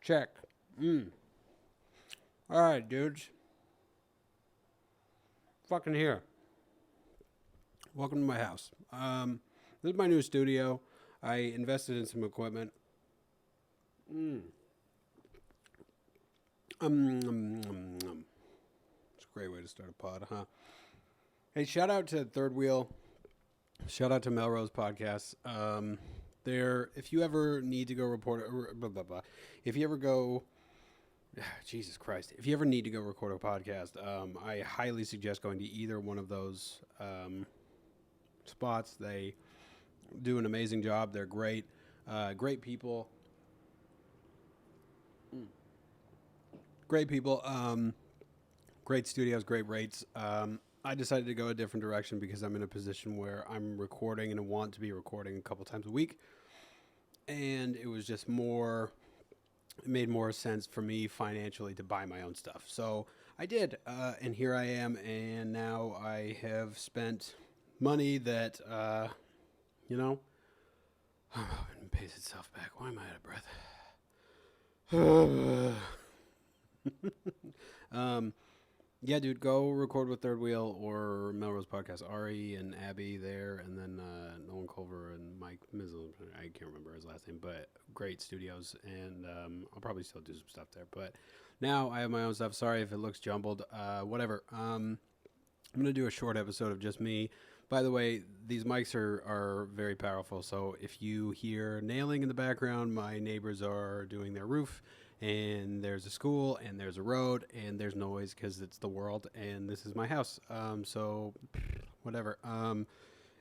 Check. Alright, dudes. Fucking here. Welcome to my house. This is my new studio. I invested in some equipment. It's a great way to start a pod, huh? Hey, shout out to Third Wheel. Shout out to Melrose Podcast. If you ever need to go report, blah, blah, blah. If you ever go, Jesus Christ, if you ever need to go record a podcast, I highly suggest going to either one of those spots. They do an amazing job. They're great. Great people. Great people. Great studios, great rates. I decided to go a different direction because I'm in a position where I'm recording and I want to be recording a couple times a week. And it was just it made more sense for me financially to buy my own stuff. So I did. And here I am. And now I have spent money that, it pays itself back. Why am I out of breath? Yeah, dude, go record with Third Wheel or Melrose Podcast. Ari and Abby there, and then Nolan Culver and Mike Mizzle. I can't remember his last name, but great studios, and I'll probably still do some stuff there. But now I have my own stuff. Sorry if it looks jumbled. Whatever. I'm going to do a short episode of just me. By the way, these mics are very powerful, so if you hear nailing in the background, my neighbors are doing their roof. And there's a school, and there's a road, and there's noise because it's the world, and this is my house. So, whatever.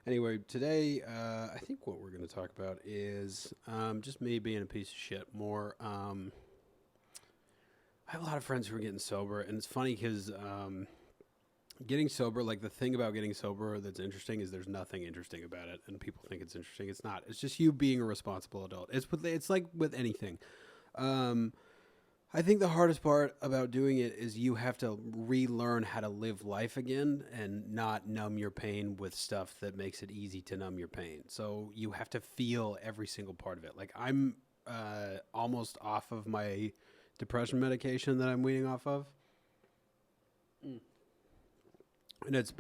Anyway, today, I think what we're going to talk about is just me being a piece of shit more. I have a lot of friends who are getting sober, and it's funny because getting sober, like the thing about getting sober that's interesting is there's nothing interesting about it, and people think it's interesting. It's not. It's just you being a responsible adult. It's like with anything. I think the hardest part about doing it is you have to relearn how to live life again and not numb your pain with stuff that makes it easy to numb your pain. So you have to feel every single part of it. Like I'm almost off of my depression medication that I'm weaning off of. And it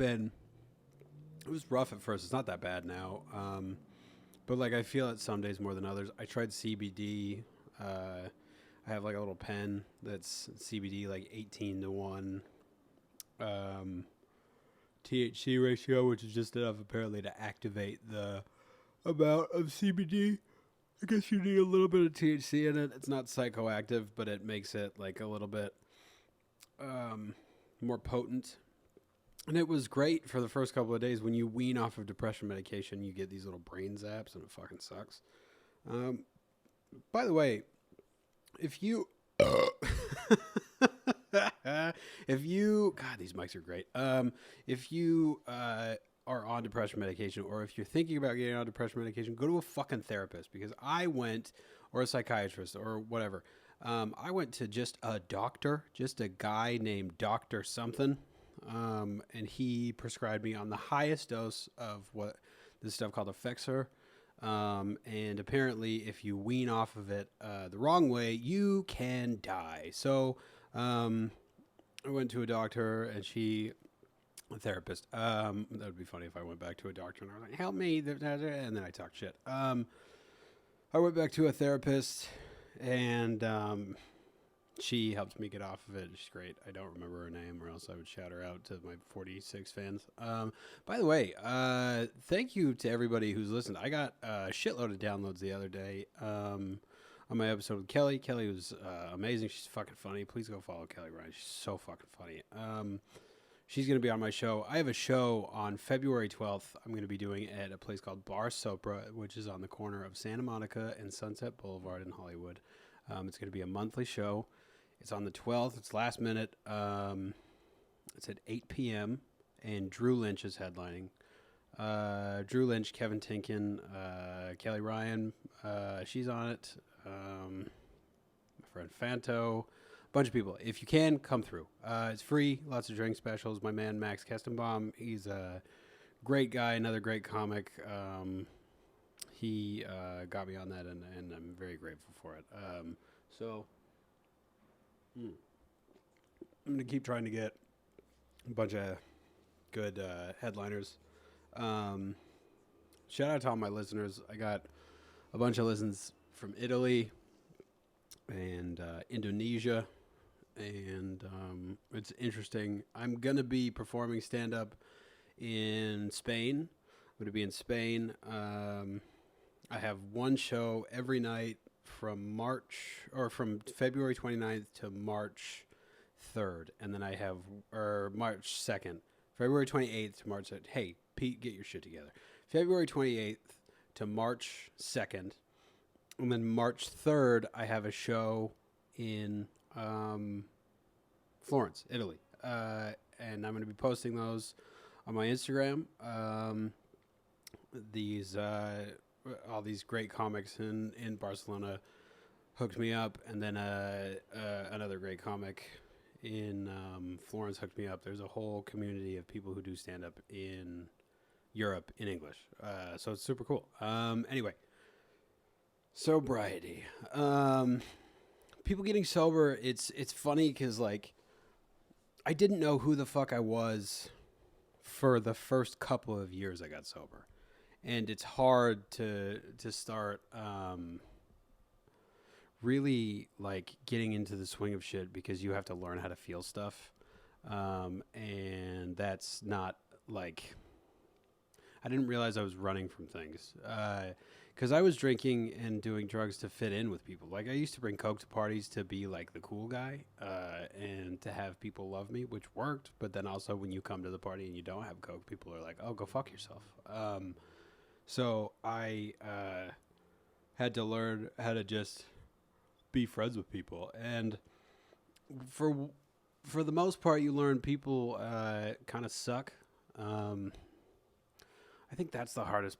was rough at first. It's not that bad now. But like I feel it some days more than others. I tried CBD. I have like a little pen that's CBD, like 18-1 THC ratio, which is just enough apparently to activate the amount of CBD. I guess you need a little bit of THC in it. It's not psychoactive, but it makes it like a little bit more potent. And it was great for the first couple of days. When you wean off of depression medication, you get these little brain zaps, and it fucking sucks. By the way, if you, God, these mics are great. If you are on depression medication, or if you're thinking about getting on depression medication, go to a fucking therapist, because or a psychiatrist, or whatever. I went to just a doctor, just a guy named Dr. Something, and he prescribed me on the highest dose of this stuff called Effexor. And apparently if you wean off of it the wrong way, you can die. So I went to a doctor, and a therapist. That would be funny if I went back to a doctor and I was like, help me, and then I talked shit. I went back to a therapist, and she helped me get off of it. She's great. I don't remember her name, or else I would shout her out to my 46 fans. By the way, thank you to everybody who's listened. I got a shitload of downloads the other day on my episode with Kelly. Kelly was amazing. She's fucking funny. Please go follow Kelly Ryan. She's so fucking funny. She's going to be on my show. I have a show on February 12th. I'm going to be doing it at a place called Bar Sopra, which is on the corner of Santa Monica and Sunset Boulevard in Hollywood. It's going to be a monthly show. It's on the 12th. It's last minute. It's at 8 p.m. and Drew Lynch is headlining. Drew Lynch, Kevin Tinkin, Kelly Ryan, she's on it. My friend Fanto, a bunch of people. If you can, come through. It's free. Lots of drink specials. My man Max Kestenbaum, he's a great guy, another great comic. He got me on that, and I'm very grateful for it. So I'm going to keep trying to get a bunch of good headliners. Shout out to all my listeners. I got a bunch of listens from Italy and Indonesia, and it's interesting. I'm going to be performing stand-up in Spain. I'm going to be in Spain. I have one show every night from February 29th to March 3rd, and then I have March 2nd, February 28th to March 2nd. Hey, Pete, get your shit together. February 28th to March 2nd, and then March 3rd, I have a show in Florence, Italy, and I'm going to be posting those on my Instagram. All these great comics in Barcelona hooked me up, and then another great comic in Florence hooked me up. There's a whole community of people who do stand-up in Europe in English, so it's super cool. Anyway, sobriety. People getting sober, it's funny because, like, I didn't know who the fuck I was for the first couple of years I got sober. And it's hard to start really, like, getting into the swing of shit because you have to learn how to feel stuff. And that's not, like... I didn't realize I was running from things. Because I was drinking and doing drugs to fit in with people. Like, I used to bring Coke to parties to be, like, the cool guy and to have people love me, which worked. But then also when you come to the party and you don't have Coke, people are like, oh, go fuck yourself. So I had to learn how to just be friends with people. And for the most part, you learn people kind of suck. I think that's the hardest.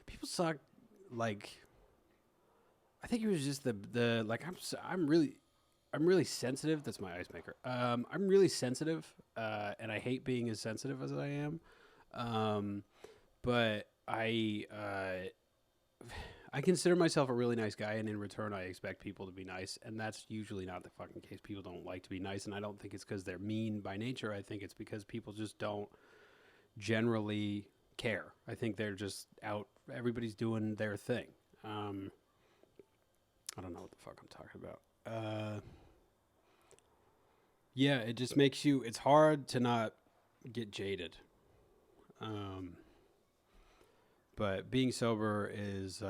People suck. Like, I think it was just the like I'm really sensitive. That's my ice maker. I'm really sensitive, and I hate being as sensitive as I am. But I consider myself a really nice guy, and in return, I expect people to be nice, and that's usually not the fucking case. People don't like to be nice, and I don't think it's because they're mean by nature. I think it's because people just don't generally care. I think they're just out. Everybody's doing their thing. I don't know what the fuck I'm talking about. Yeah, it just makes you. It's hard to not get jaded. But being sober is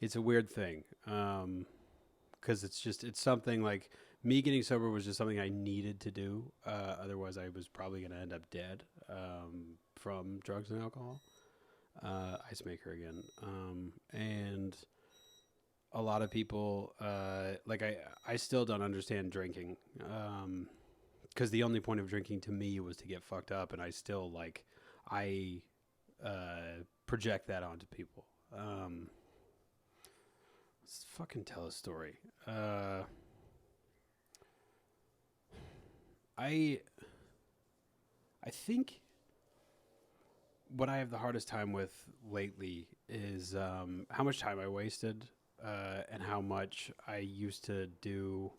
it's a weird thing. Because it's something like me getting sober was just something I needed to do. Otherwise, I was probably going to end up dead from drugs and alcohol. Ice maker again. And a lot of people, like I still don't understand drinking. Because the only point of drinking to me was to get fucked up. And I still, like, I project that onto people. Let's fucking tell a story. I think what I have the hardest time with lately is how much time I wasted and how much I used to do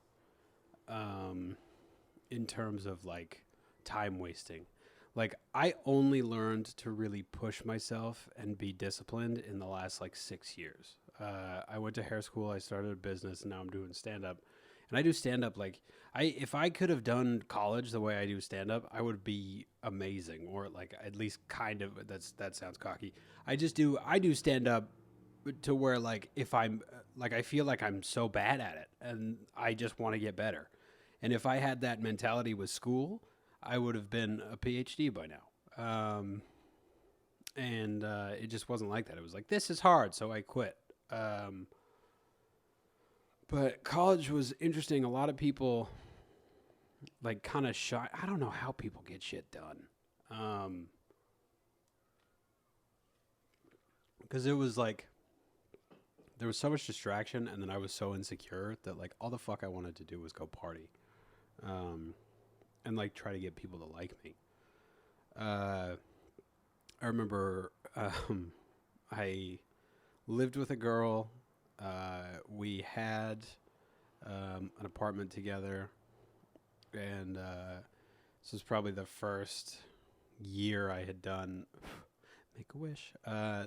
in terms of, like, time wasting. Like, I only learned to really push myself and be disciplined in the last, like, 6 years. I went to hair school, I started a business, and now I'm doing stand-up. And I do stand-up, like, if I could have done college the way I do stand-up, I would be amazing, or, like, at least kind of. That sounds cocky. I do stand-up to where, like, if I'm, like, I feel like I'm so bad at it, and I just want to get better. And if I had that mentality with school, I would have been a PhD by now. And it just wasn't like that. It was like, this is hard, so I quit. But college was interesting. A lot of people, like, kind of shy. I don't know how people get shit done. Because it was like, there was so much distraction, and then I was so insecure that, like, all the fuck I wanted to do was go party. And, like, try to get people to like me. I remember I lived with a girl. We had an apartment together, and this was probably the first year I had done. Make a wish.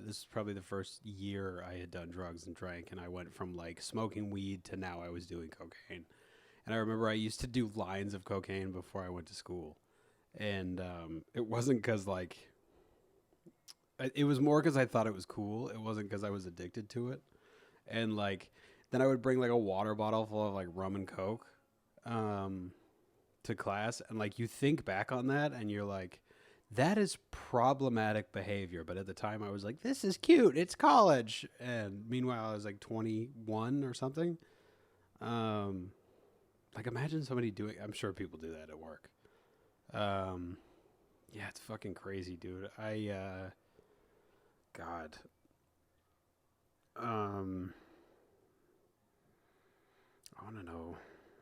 This is probably the first year I had done drugs and drank, and I went from like smoking weed to now I was doing cocaine. And I remember I used to do lines of cocaine before I went to school, and it wasn't because like it was more because I thought it was cool. It wasn't because I was addicted to it. And like then I would bring like a water bottle full of like rum and coke to class, and like you think back on that and you're like, that is problematic behavior. But at the time I was like, this is cute, it's college. And meanwhile I was like 21 or something. Like imagine somebody doing, I'm sure people do that at work. Yeah, it's fucking crazy, dude. God. I want to know.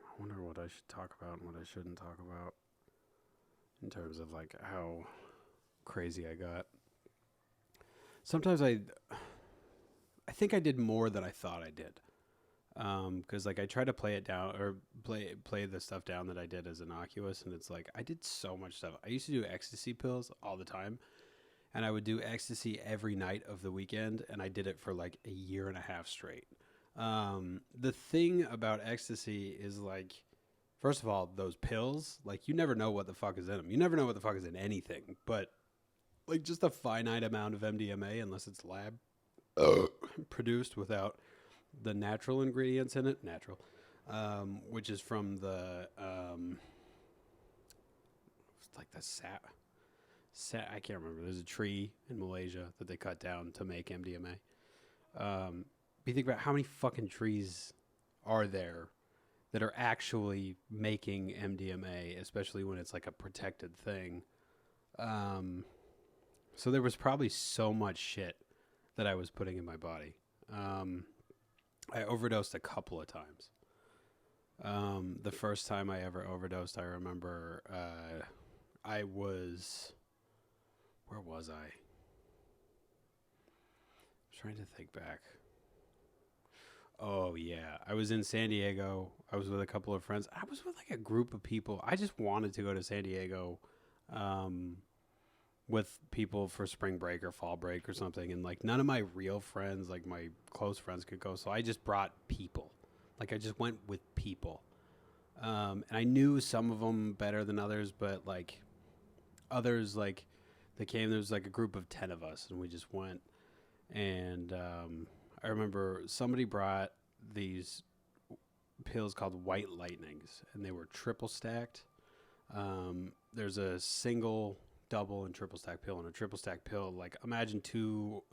I wonder what I should talk about and what I shouldn't talk about in terms of like how crazy I got. Sometimes I think I did more than I thought I did. Because like I try to play it down or play the stuff down that I did as innocuous, and it's like I did so much stuff. I used to do ecstasy pills all the time, and I would do ecstasy every night of the weekend, and I did it for like a year and a half straight. The thing about ecstasy is like, first of all, those pills, like you never know what the fuck is in them. You never know what the fuck is in anything, but like just a finite amount of MDMA, unless it's lab produced without the natural ingredients in it, which is from the like the I can't remember. There's a tree in Malaysia that they cut down to make MDMA. You think about how many fucking trees are there that are actually making MDMA, especially when it's like a protected thing. So there was probably so much shit that I was putting in my body. I overdosed a couple of times. The first time I ever overdosed, I remember I was... Where was I? I was trying to think back. Oh, yeah. I was in San Diego. I was with a couple of friends. I was with like a group of people. I just wanted to go to San Diego with people for spring break or fall break or something. And like none of my real friends, like my close friends could go. So I just brought people. Like I just went with people. And I knew some of them better than others, but like others, like they came, there was like a group of 10 of us and we just went. And I remember somebody brought these pills called White Lightnings, and they were triple stacked. There's a single, double, and triple stack pill. And a triple stack pill, like imagine two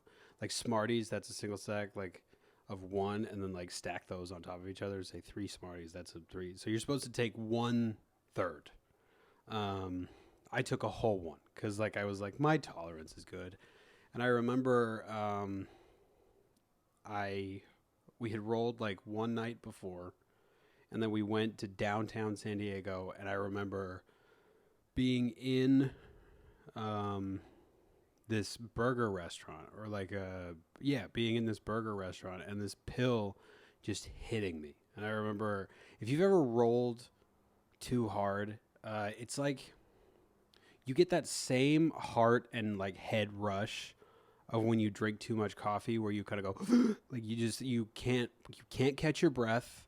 like Smarties, that's a single stack, like of one, and then like stack those on top of each other. Say 3 Smarties, that's a 3. So you're supposed to take 1/3. I took a whole one because like I was like, my tolerance is good. And I remember we had rolled like one night before, and then we went to downtown San Diego, and I remember being in this burger restaurant, or like being in this burger restaurant, and this pill just hitting me. And I remember, if you've ever rolled too hard, it's like you get that same heart and like head rush of when you drink too much coffee, where you kind of go like you can't catch your breath.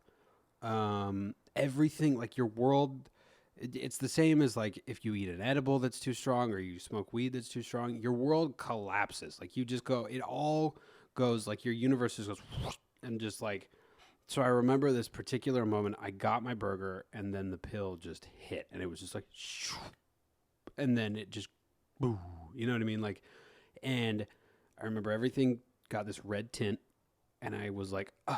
Everything, like your world, it's the same as like if you eat an edible that's too strong or you smoke weed that's too strong, your world collapses. Like you just go, it all goes, like your universe just goes and just like. So I remember this particular moment. I got my burger and then the pill just hit, and it was just like, and then it just, boo, you know what I mean? Like, and I remember everything got this red tint, and I was like, I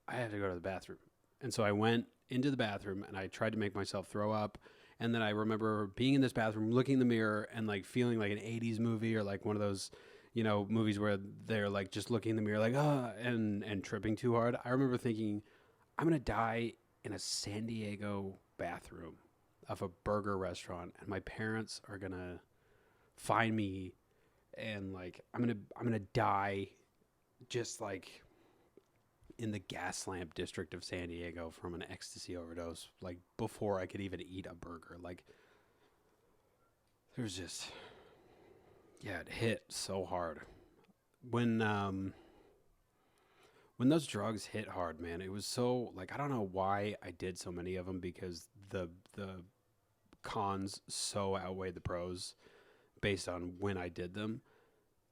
have to go to the bathroom. And so I went into the bathroom, and I tried to make myself throw up. And then I remember being in this bathroom, looking in the mirror, and like feeling like an 80s movie, or like one of those, you know, movies where they're like just looking in the mirror, like, and tripping too hard. I remember thinking, I'm going to die in a San Diego bathroom of a burger restaurant, and my parents are going to find me, and like I'm gonna die just like in the gas lamp district of San Diego from an ecstasy overdose, like before I could even eat a burger. Like there's just, yeah, it hit so hard. When when those drugs hit hard, man, it was so like I don't know why I did so many of them because the cons so outweighed the pros based on when I did them.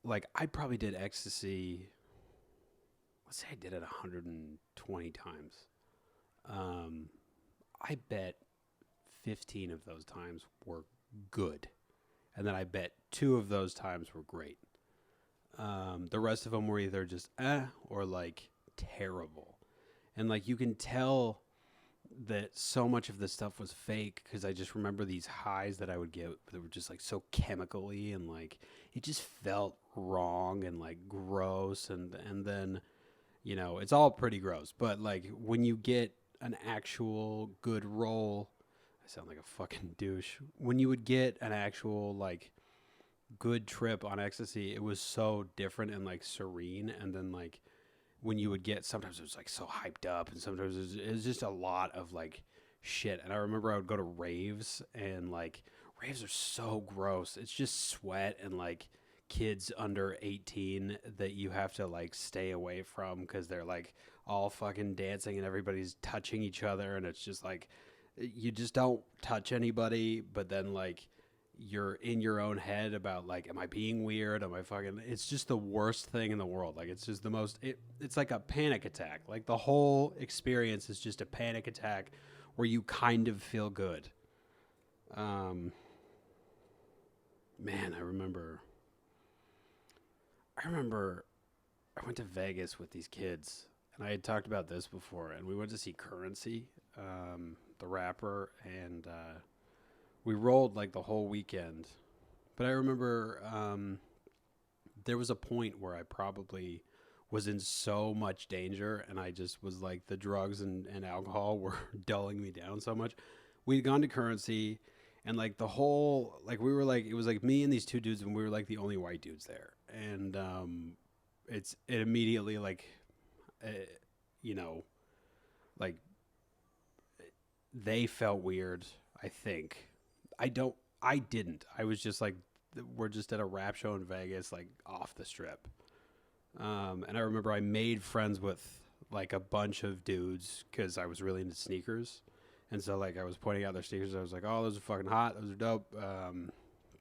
Like I probably did ecstasy. Let's say I did it 120 times. Um, I bet 15 of those times were good, and then I bet two of those times were great. The rest of them were either just or like terrible, and like you can tell that so much of this stuff was fake because I just remember these highs that I would get that were just like so chemically and like it just felt wrong and like gross and then it's all pretty gross, but like when you get an actual good roll, I sound like a fucking douche. When you would get an actual like good trip on ecstasy, it was so different and like serene. And then like when you would get, sometimes it was like so hyped up, and sometimes it was just a lot of like shit. And I remember I would go to raves, and like raves are so gross. It's just sweat and like kids under 18 that you have to like stay away from because they're like all fucking dancing and everybody's touching each other, and it's just like you just don't touch anybody, but then like you're in your own head about like, am I being weird? Am I fucking, it's just the worst thing in the world. Like it's just the most, it's like a panic attack. Like the whole experience is just a panic attack where you kind of feel good. Man, I remember I went to Vegas with these kids, and I had talked about this before, and we went to see Currency, the rapper, and we rolled like the whole weekend. But I remember there was a point where I probably was in so much danger, and I just was like, the drugs and alcohol were dulling me down so much. We'd gone to Currency, and like the whole, like we were like, it was like me and these two dudes, and we were like the only white dudes there. And it immediately like, uh, you know, like they felt weird, I think. I didn't. I was just like, we're just at a rap show in Vegas, like off the strip. And I remember I made friends with like a bunch of dudes because I was really into sneakers. And so like I was pointing out their sneakers. I was like, oh, those are fucking hot. Those are dope.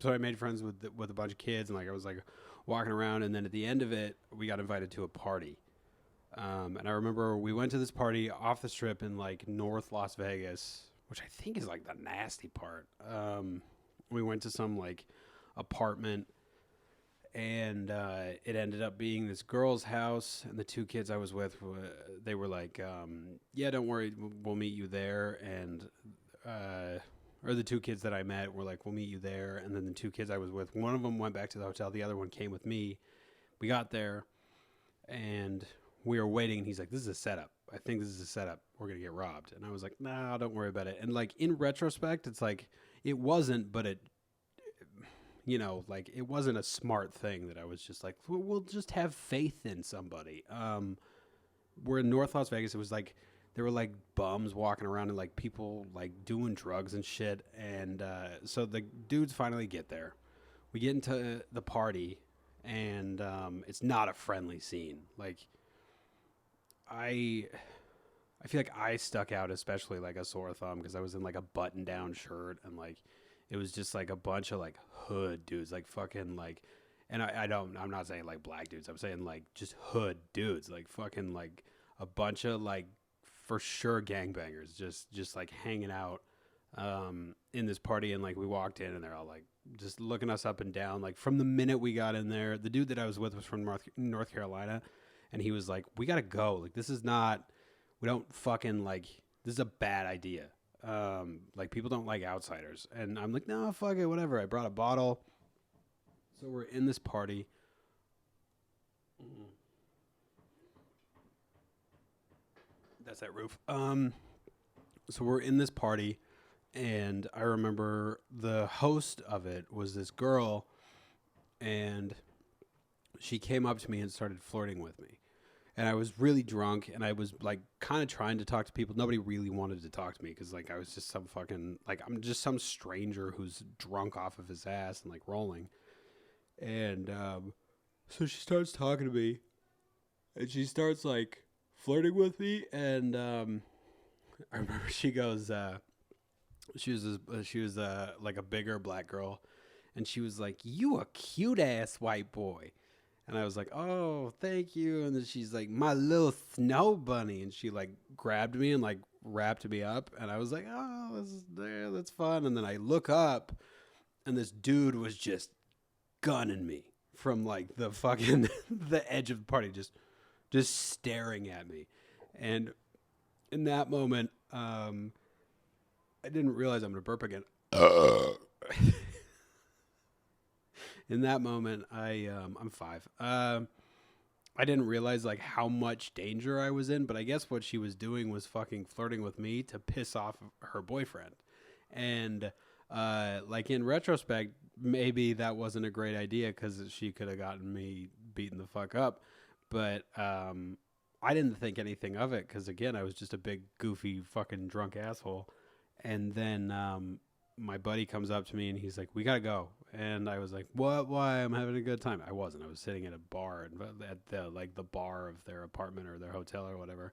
So I made friends with a bunch of kids, and like I was like walking around. And then at the end of it, we got invited to a party. And I remember we went to this party off the strip in like North Las Vegas, which I think is like the nasty part. We went to some like apartment, and it ended up being this girl's house, and the two kids I was with, they were like, yeah, don't worry, we'll meet you there. And or the two kids that I met were like, we'll meet you there. And then the two kids I was with, one of them went back to the hotel, the other one came with me. We got there, and we were waiting, and he's like, this is a setup. I think this is a setup. We're going to get robbed. And I was like, nah, don't worry about it. And like in retrospect, it's like, it wasn't, but it, like it wasn't a smart thing that I was just like, we'll just have faith in somebody. We're in North Las Vegas. It was like, there were like bums walking around and like people like doing drugs and shit. And so the dudes finally get there. We get into the party, and it's not a friendly scene. Like I feel like I stuck out, especially like a sore thumb, because I was in like a button down shirt, and like it was just like a bunch of like hood dudes, like fucking like, and I'm not saying like black dudes, I'm saying like just hood dudes, like fucking like a bunch of like for sure gangbangers, just like hanging out in this party. And like we walked in, and they're all like just looking us up and down. Like from the minute we got in there, the dude that I was with was from North Carolina, and he was like, we gotta go, like this is not, we don't fucking like, this is a bad idea. Like people don't like outsiders. And I'm like, no, fuck it, whatever. I brought a bottle. So we're in this party. That's that roof. So we're in this party, and I remember the host of it was this girl, and she came up to me and started flirting with me. and I was really drunk, and I was like kind of trying to talk to people. Nobody really wanted to talk to me because like I was just some fucking like I'm just some stranger who's drunk off of his ass and like rolling. And so she starts talking to me, and she starts like flirting with me. And I remember she goes, she was like a bigger black girl, and she was like, "You a cute ass white boy." And I was like, "Oh, thank you." And then she's like, "My little snow bunny." And she like grabbed me and like wrapped me up. And I was like, "Oh, that's fun." And then I look up, and this dude was just gunning me from like the fucking the edge of the party, just staring at me. And in that moment, I didn't realize I'm gonna burp again. In that moment, I'm 5. I didn't realize like how much danger I was in, but I guess what she was doing was fucking flirting with me to piss off her boyfriend. And like in retrospect, maybe that wasn't a great idea because she could have gotten me beaten the fuck up. But I didn't think anything of it because again, I was just a big goofy fucking drunk asshole. And then my buddy comes up to me and he's like, "We gotta go." And I was like, "What? Why? I'm having a good time." I wasn't. I was sitting at a bar at the like the bar of their apartment or their hotel or whatever,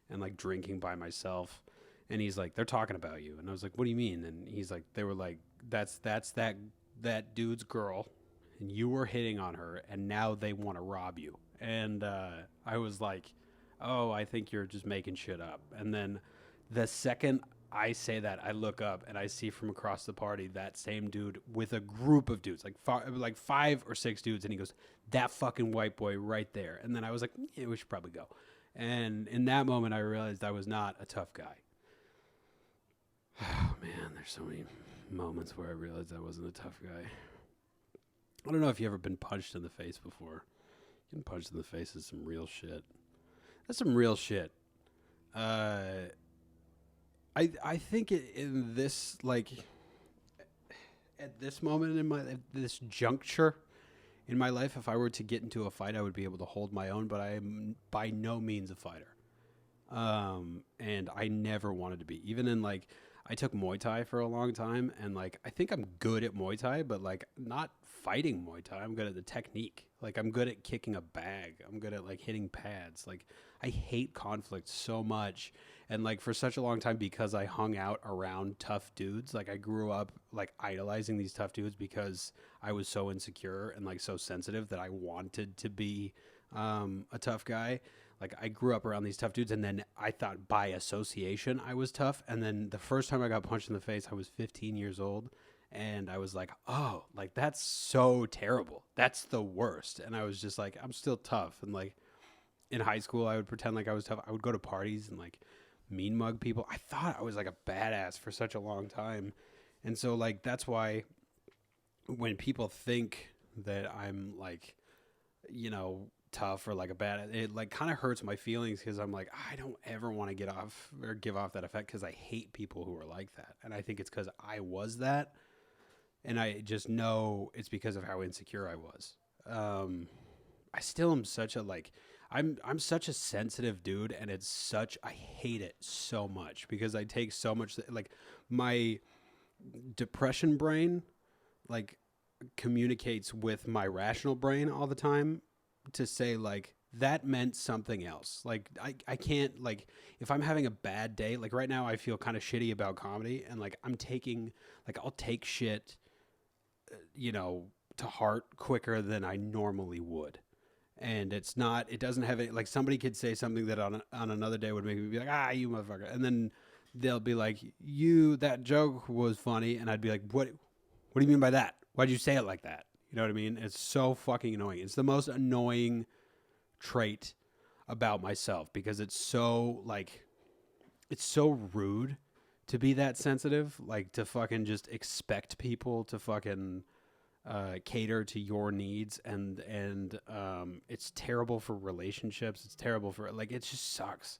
and like drinking by myself. And he's like, "They're talking about you." And I was like, "What do you mean?" And he's like, "They were like, that's that dude's girl, and you were hitting on her, and now they want to rob you." And I was like, "Oh, I think you're just making shit up." And then the second I say that, I look up and I see from across the party that same dude with a group of dudes, like 5 or 6 dudes, and he goes, "That fucking white boy right there." And then I was like, "Yeah, we should probably go." And in that moment, I realized I was not a tough guy. Oh man, there's so many moments where I realized I wasn't a tough guy. I don't know if you ever been punched in the face before. Getting punched in the face is some real shit. That's some real shit. I think in this like at this moment in my at this juncture in my life, if I were to get into a fight, I would be able to hold my own. But I am by no means a fighter, and I never wanted to be. Even in like I took Muay Thai for a long time, and like I think I'm good at Muay Thai, but like not fighting Muay Thai. I'm good at the technique. Like I'm good at kicking a bag. I'm good at like hitting pads. Like I hate conflict so much. And like for such a long time, because I hung out around tough dudes, like I grew up like idolizing these tough dudes because I was so insecure and like so sensitive that I wanted to be a tough guy. Like I grew up around these tough dudes, and then I thought by association I was tough. And then the first time I got punched in the face, I was 15 years old, and I was like, "Oh, like that's so terrible. That's the worst." And I was just like, "I'm still tough." And like in high school, I would pretend like I was tough. I would go to parties and like mean mug people. I thought I was like a badass for such a long time. And so like that's why when people think that I'm like, you know, tough or like a bad, it like kind of hurts my feelings because I'm like, I don't ever want to get off or give off that effect because I hate people who are like that. And I think it's because I was that. And I just know it's because of how insecure I was. I still am such a like I'm such a sensitive dude, and it's such I hate it so much because I take so much like my depression brain like communicates with my rational brain all the time to say like that meant something else. Like I can't like if I'm having a bad day, like right now I feel kind of shitty about comedy, and like I'm taking like I'll take shit you know to heart quicker than I normally would. And it's not it doesn't have it like somebody could say something that on another day would make me be like, "Ah, you motherfucker." And then they'll be like, "You that joke was funny." And I'd be like, what do you mean by that? Why'd you say it like that? You know what I mean? It's so fucking annoying. It's the most annoying trait about myself because it's so like it's so rude to be that sensitive, like to fucking just expect people to fucking cater to your needs, and it's terrible for relationships. It's terrible for like it just sucks.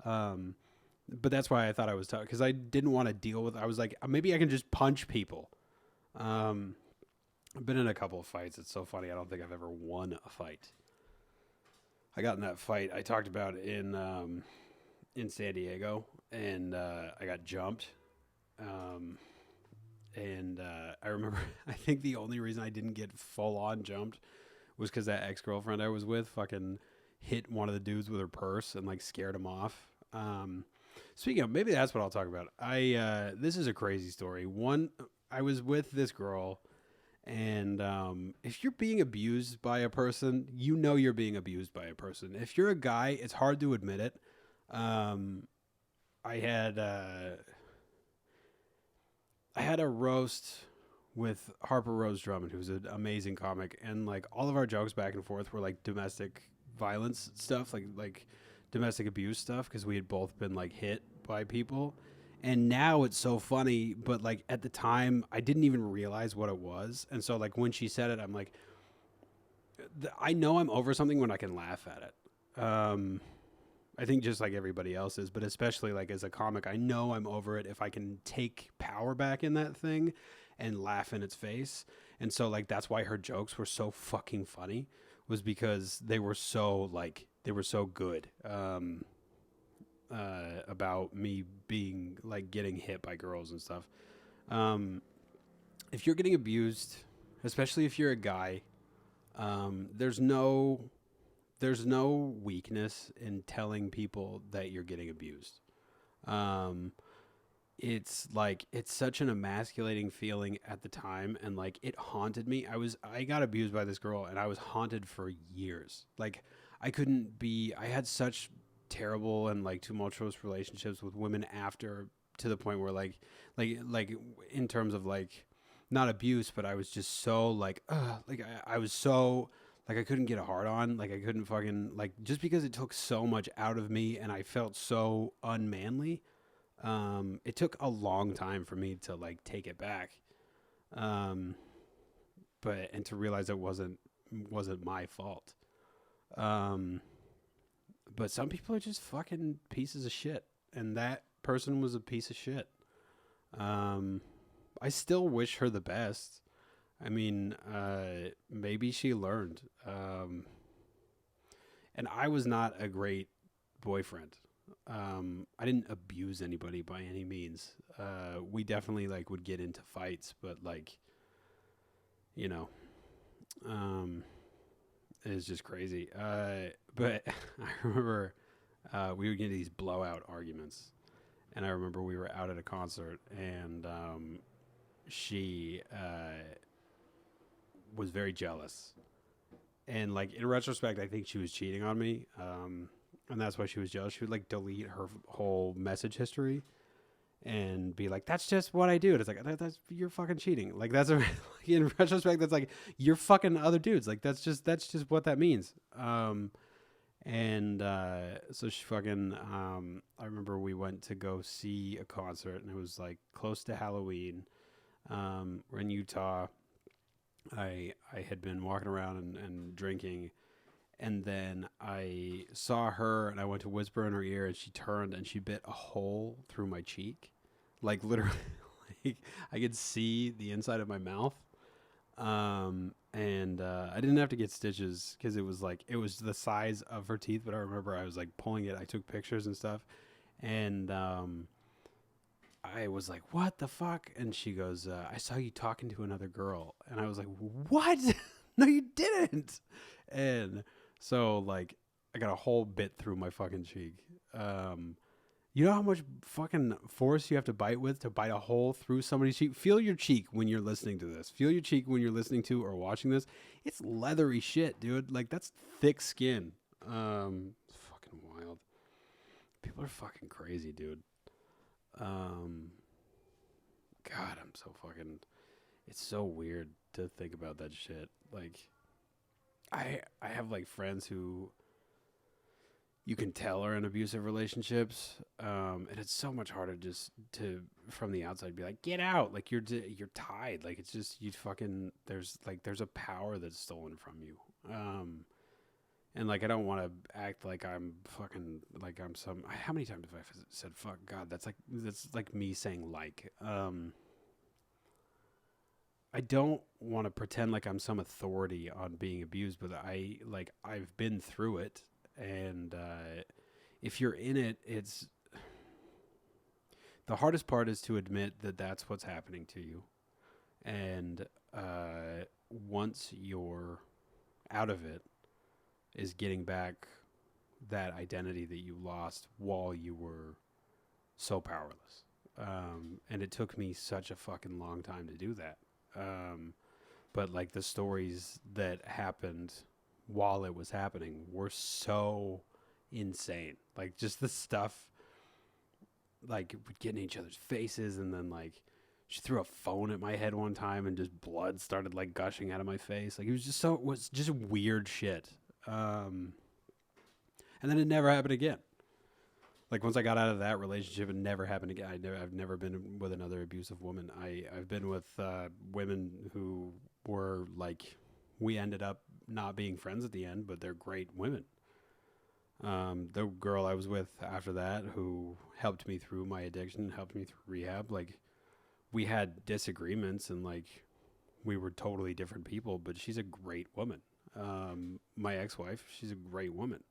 But that's why I thought I was tough because I didn't want to deal with. I was like, maybe I can just punch people. I've been in a couple of fights. It's so funny. I don't think I've ever won a fight. I got in that fight I talked about in San Diego, and I got jumped. Um, and I remember, I think the only reason I didn't get full on jumped was because that ex girlfriend I was with fucking hit one of the dudes with her purse and like scared him off. Speaking of, maybe that's what I'll talk about. This is a crazy story. I was with this girl, and if you're being abused by a person, you know you're being abused by a person. If you're a guy, it's hard to admit it. Um, I had I had a roast with Harper Rose Drummond, who's an amazing comic, and like all of our jokes back and forth were like domestic violence stuff, like domestic abuse stuff, because we had both been like hit by people. And now it's so funny, but like at the time I didn't even realize what it was. And so like when she said it, I'm like, I know I'm over something when I can laugh at it. I think just like everybody else is, but especially like as a comic, I know I'm over it if I can take power back in that thing and laugh in its face. And so like that's why her jokes were so fucking funny, was because they were so good about me being like getting hit by girls and stuff. If you're getting abused, especially if you're a guy, there's no weakness in telling people that you're getting abused. It's such an emasculating feeling at the time, and like it haunted me. I got abused by this girl, and I was haunted for years. Like I had such terrible and like tumultuous relationships with women after, to the point where like in terms of like not abuse, but I was just so like I was so like I couldn't get a hard on, like I couldn't fucking like, just because it took so much out of me and I felt so unmanly. It took a long time for me to like take it back. And to realize it wasn't my fault. But some people are just fucking pieces of shit, and that person was a piece of shit. I still wish her the best. I mean, maybe she learned. And I was not a great boyfriend. I didn't abuse anybody by any means. We definitely like would get into fights, but like, you know, it was just crazy. But I remember we would get these blowout arguments, and I remember we were out at a concert, and she was very jealous. And like in retrospect, I think she was cheating on me. And that's why she was jealous. She would like delete her whole message history and be like, "That's just what I do." And it's like, that's you're fucking cheating. Like that's in retrospect, that's like you're fucking other dudes. Like that's just what that means. So she fucking. I remember we went to go see a concert, and it was like close to Halloween. We're in Utah. I had been walking around and drinking. And then I saw her, and I went to whisper in her ear, and she turned and she bit a hole through my cheek. Like literally, like I could see the inside of my mouth. I didn't have to get stitches because it was the size of her teeth. But I remember I was like pulling it. I took pictures and stuff. And I was like, "What the fuck?" And she goes, "I saw you talking to another girl." And I was like, "What? No, you didn't." And so like I got a hole bit through my fucking cheek. You know how much fucking force you have to bite a hole through somebody's cheek? Feel your cheek when you're listening to this. Feel your cheek when you're listening to or watching this. It's leathery shit, dude. Like that's thick skin. It's fucking wild. People are fucking crazy, dude. God, I'm so fucking. It's so weird to think about that shit. Like, I have like friends who you can tell are in abusive relationships, and it's so much harder just to from the outside be like, get out, like you're tied, like it's just you fucking there's a power that's stolen from you, and like I don't want to act like I'm fucking like I'm some. How many times have I said fuck? God, that's like me saying like. I don't want to pretend like I'm some authority on being abused, but I've been through it, And if you're in it, it's the hardest part is to admit that that's what's happening to you. And once you're out of it, is getting back that identity that you lost while you were so powerless. And it took me such a fucking long time to do that. But like the stories that happened while it was happening were so insane. Like just the stuff, like we'd get in each other's faces, and then like she threw a phone at my head one time and just blood started like gushing out of my face. Like it was just weird shit. And then it never happened again. Like once I got out of that relationship, it never happened again. I've never been with another abusive woman. I've been with women who were like, we ended up not being friends at the end, but they're great women. The girl I was with after that, who helped me through my addiction, helped me through rehab, like we had disagreements and like we were totally different people, but she's a great woman. My ex-wife, she's a great woman.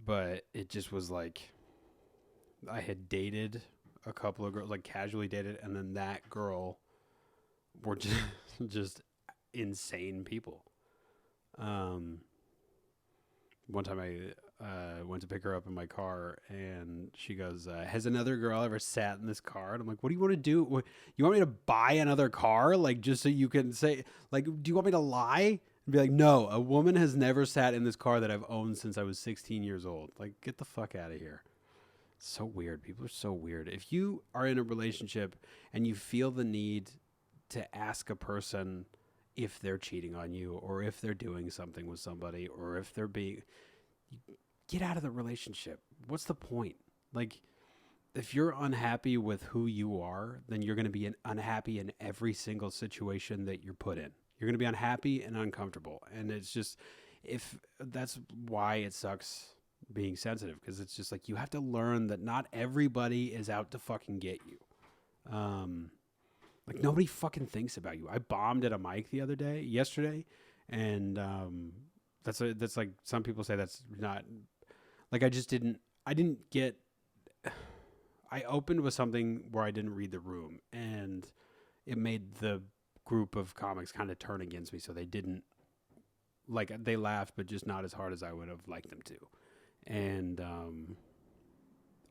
But it just was like, I had dated a couple of girls, like casually dated, and then that girl were just insane people. One time I went to pick her up in my car, and she goes, has another girl ever sat in this car? And I'm like, what do you want to do? You want me to buy another car? Like, just so you can say, like, do you want me to lie? And be like, no, a woman has never sat in this car that I've owned since I was 16 years old. Like, get the fuck out of here. So weird. People are so weird. If you are in a relationship and you feel the need to ask a person if they're cheating on you, or if they're doing something with somebody, or if they're being, get out of the relationship. What's the point? Like, if you're unhappy with who you are, then you're going to be unhappy in every single situation that you're put in. You're going to be unhappy and uncomfortable. And it's just, if that's why it sucks being sensitive, because it's just like, you have to learn that not everybody is out to fucking get you. Like nobody fucking thinks about you. I bombed at a mic yesterday. And, that's like, some people say that's not like, I opened with something where I didn't read the room, and it made the group of comics kind of turn against me. So they didn't, like, they laughed, but just not as hard as I would have liked them to. And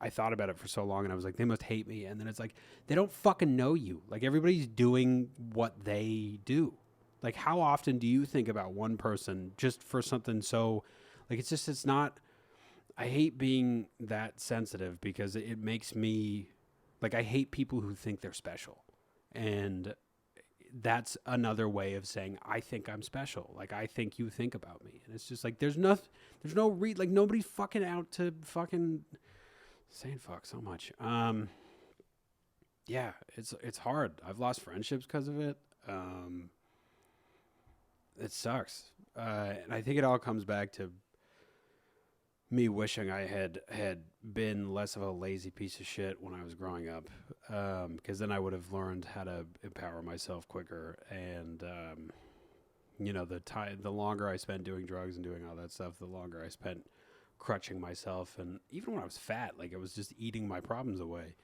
I thought about it for so long, and I was like, they must hate me. And then it's like, they don't fucking know you. Like, everybody's doing what they do. Like, how often do you think about one person just for something so, like, it's not, I hate being that sensitive, because it makes me, like, I hate people who think they're special. And that's another way of saying, I think I'm special. Like, I think you think about me. And it's just like, like, nobody's fucking out to fucking saying fuck so much. Yeah, it's hard. I've lost friendships because of it. It sucks. And I think it all comes back to me wishing I had been less of a lazy piece of shit when I was growing up, because then I would have learned how to empower myself quicker. And the longer I spent doing drugs and doing all that stuff, the longer I spent crutching myself. And even when I was fat, like, I was just eating my problems away,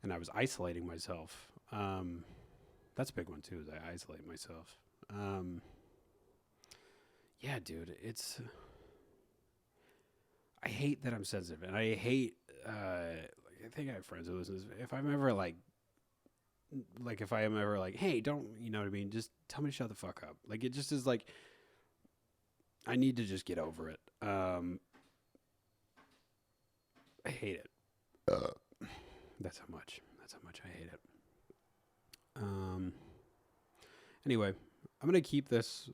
and I was isolating myself. That's a big one too, is I isolate myself. Yeah, dude, I hate that I'm sensitive, and I hate, I think I have friends who listen to this. If I'm ever like, if I am ever like, hey, don't, you know what I mean? Just tell me to shut the fuck up. Like, it just is like, I need to just get over it. I hate it. That's how much I hate it. Anyway, I'm going to keep this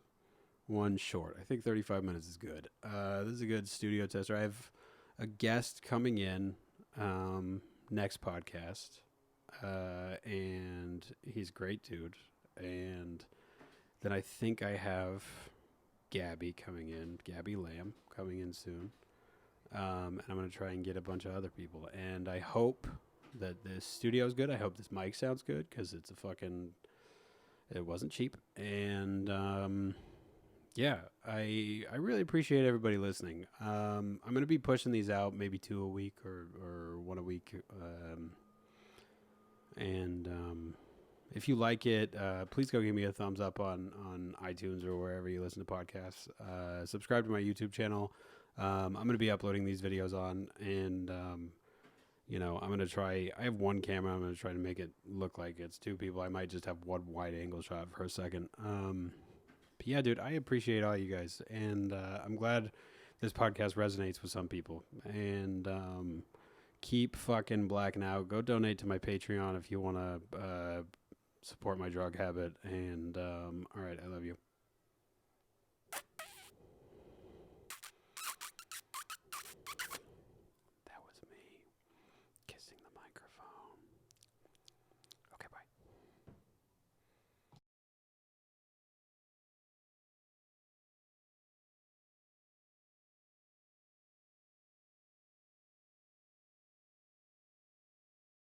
one short. I think 35 minutes is good. This is a good studio tester. I have a guest coming in next podcast, and he's a great dude. And then I think I have Gabby Lamb coming in soon. And I'm going to try and get a bunch of other people. And I hope that this studio is good. I hope this mic sounds good, because it wasn't cheap. And Yeah, I really appreciate everybody listening. I'm gonna be pushing these out maybe 2 a week or 1 a week. And if you like it, please go give me a thumbs up on iTunes or wherever you listen to podcasts. Subscribe to my YouTube channel. I'm going to be uploading these videos on, and I'm going to try. I have one camera. I'm going to try to make it look like it's two people. I might just have one wide angle shot for a second. But yeah, dude, I appreciate all you guys, and I'm glad this podcast resonates with some people. And keep fucking blacking out. Go donate to my Patreon if you want to support my drug habit. And all right, I love you.